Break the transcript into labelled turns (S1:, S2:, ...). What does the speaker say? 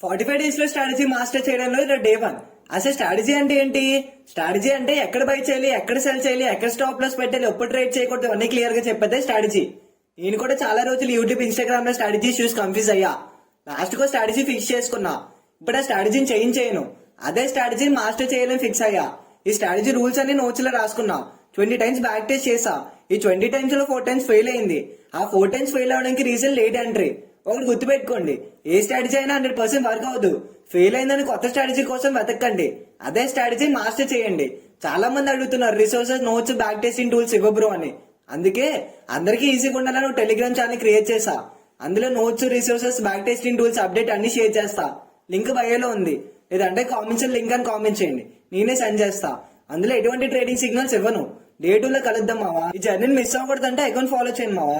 S1: 45 days లో strategy master చేయడంలో ఇది డే 1. అసలు స్ట్రాటజీ అంటే ఏంటి? స్ట్రాటజీ అంటే ఎక్కడ బై చేయాలి, ఎక్కడ సెల్ చేయాలి, ఎక్కడ స్టాప్ లాస్ పెట్టాలి, ఎప్పుడు ట్రేడ్ చేయకూడదు అన్ని క్లియర్ గా చెప్పేదే స్ట్రాటజీ. నేను కూడా చాలా రోజులు యూట్యూబ్ ఇన్స్టాగ్రామ్ లో స్ట్రాటజీ చూసి కన్ఫ్యూజ్ అయ్యా. లాస్ట్ కో స్ట్రాటజీ ఫిక్స్ చేసుకున్నా. ఇప్పుడు ఆ స్ట్రాటజీని చేంజ్ చేయను, అదే స్ట్రాటజీని మాస్టర్ చేయాలని ఫిక్స్ అయ్యా. ఈ స్ట్రాటజీ రూల్స్ అన్ని నోట్స్ లో రాసుకున్నా. 20 టైమ్స్ బ్యాక్ టెస్ట్ చేసా. ఈ 20 టైమ్స్ లో 4 టైమ్స్ ఫెయిల్ అయింది. ఆ 4 టైమ్స్ ఫెయిల్ అవడానికి రీజన్ లేట్ ఎంట్రీ. ఒకటి గుర్తుపెట్టుకోండి, ఏ స్ట్రాటజీ అయినా 100% వర్క్ అవ్వదు. ఫెయిల్ అయిందని కొత్త స్ట్రాటజీ కోసం వెతకండి, అదే స్ట్రాటజీ మాస్టర్ చేయండి. చాలా మంది అడుగుతున్నారు resources, notes, back testing tools ఇవ్వబ్రో అని. అందుకే అందరికీ ఈజీగా ఉండాలని టెలిగ్రామ్ ఛానల్ క్రియేట్ చేసా. అందులో notes, resources, back testing tools update అన్ని షేర్ చేస్తా. లింక్ బయోలో ఉంది, లేదంటే కామెంట్స్ లింక్ అని కామెంట్ చేయండి, నేనే సెండ్ చేస్తా. అందులో ఎటువంటి ట్రేడింగ్ సిగ్నల్స్ ఇవ్వను. డే 2 లో కలుద్దాం మావా. ఈ జర్నీని మిస్ అవ్వకూడదంటే అకౌంట్ ఫాలో చేయండి మావా.